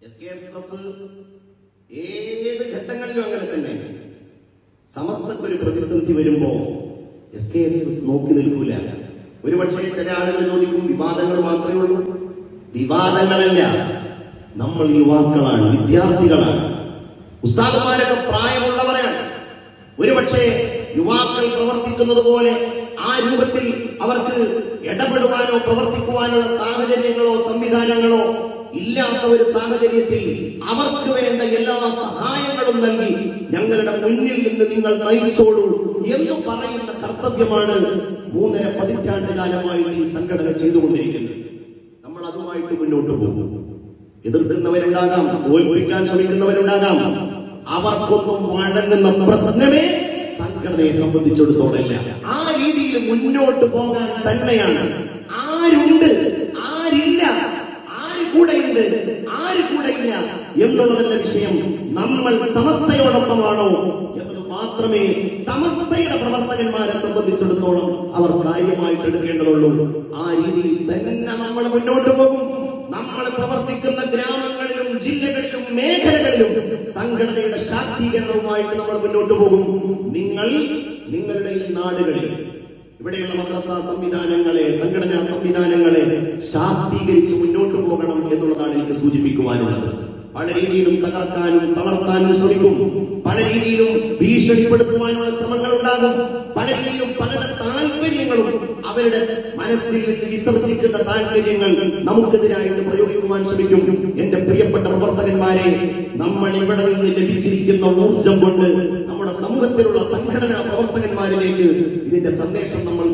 SKSF ഏത് ഘട്ടങ്ങളിലും അങ്ങനെ തന്നെ. സമസ്തക്കൊരു പ്രതിസന്ധി വരുമ്പോ SKSF നോക്കി നിൽക്കൂല. ഒരുപക്ഷെ ചില ആളുകൾ ചോദിക്കും, വിവാദങ്ങൾ മാത്രമേ ഉള്ളൂ. വിവാദങ്ങളല്ല, നമ്മൾ യുവാക്കളാണ്, വിദ്യാർത്ഥികളാണ്, ഉസ്താദുമാരൊക്കെ പ്രായമുള്ളവരാണ്. ഒരുപക്ഷെ യുവാക്കൾ പ്രവർത്തിക്കുന്നത് പോലെ ആ രൂപത്തിൽ അവർക്ക് ഇടപെടുവാനോ പ്രവർത്തിക്കുവാനുള്ള സാഹചര്യങ്ങളോ സംവിധാനങ്ങളോ ഇല്ലാത്ത ഒരു സാഹചര്യത്തിൽ അവർക്ക് വേണ്ട എല്ലാ സഹായങ്ങളും നൽകി ഞങ്ങളുടെ മുന്നിൽ നിന്ന് നിങ്ങൾ നയിച്ചോളൂ എന്ന് പറയുന്ന കർത്തവ്യമാണ് 3.5 പതിറ്റാണ്ട് കാലമായിട്ട് ഈ സംഘടന ചെയ്തുകൊണ്ടിരിക്കുന്നത്. നമ്മൾ അതുമായിട്ട് മുന്നോട്ട് പോകും. എതിർക്കുന്നവരുണ്ടാകാം, തോൽപ്പിക്കാൻ ശ്രമിക്കുന്നവരുണ്ടാകാം. അവർക്കൊന്നും വഴങ്ങുന്ന പ്രശ്നമേ സംഘടനയെ സംബന്ധിച്ചിടത്തോളമില്ല. ആ രീതിയിൽ മുന്നോട്ട് പോകാൻ തന്നെയാണ്. ആരുണ്ട്, ആരില്ല, ആര് കൂടെയുണ്ട്, ആര് കൂടെയില്ല എന്നുള്ളതല്ല വിഷയം. നമ്മൾ സമസ്തയോടൊപ്പമാണോ എന്നത് മാത്രമേ സമസ്തയുടെ പ്രവർത്തകന്മാരെ സംബന്ധിച്ചിടത്തോളം അവർ കാര്യമായിട്ട് എടുക്കേണ്ടതുള്ളൂ. ആ രീതിയിൽ തന്നെ നമ്മൾ മുന്നോട്ട് പോകും. നമ്മൾ പ്രവർത്തിക്കുന്ന ഗ്രാമങ്ങളിലും ജില്ലകളിലും മേഖലകളിലും സംഘടനയുടെ ശാക്തീകരണവുമായിട്ട് നമ്മൾ മുന്നോട്ട് പോകും. നിങ്ങളുടെ ഈ നാടുകളിൽ ഇവിടെയുള്ള മദ്രസ സംവിധാനങ്ങളെ, സംഘടനാ സംവിധാനങ്ങളെ ശാക്തീകരിച്ച് മുന്നോട്ട് പോകണം എന്നുള്ളതാണ് എനിക്ക് സൂചിപ്പിക്കുവാനുള്ളത്. പല രീതിയിലും തകർക്കാനും തളർത്താനും ശ്രമിക്കും. പല രീതിയിലും ഭീഷണിപ്പെടുത്തുവാനുള്ള ശ്രമങ്ങൾ ഉണ്ടാകും. പല രീതിയിലും പലരുടെ താല്പര്യങ്ങളും അവരുടെ മനസ്സിൽ നിന്ന് വിസർജിക്കുന്ന താല്പര്യങ്ങൾ നമുക്കെതിരായിട്ട് പ്രയോഗിക്കുവാൻ ശ്രമിക്കും. എന്റെ പ്രിയപ്പെട്ട പ്രവർത്തകന്മാരെ, നമ്മൾ ഇവിടെ നിന്ന് ലഭിച്ചിരിക്കുന്ന ഊർജം കൊണ്ട് നമ്മുടെ സമൂഹത്തിലുള്ള സംഘടനാ പ്രവർത്തകന്മാരിലേക്ക് ഇതിന്റെ സന്ദേശം നമ്മൾ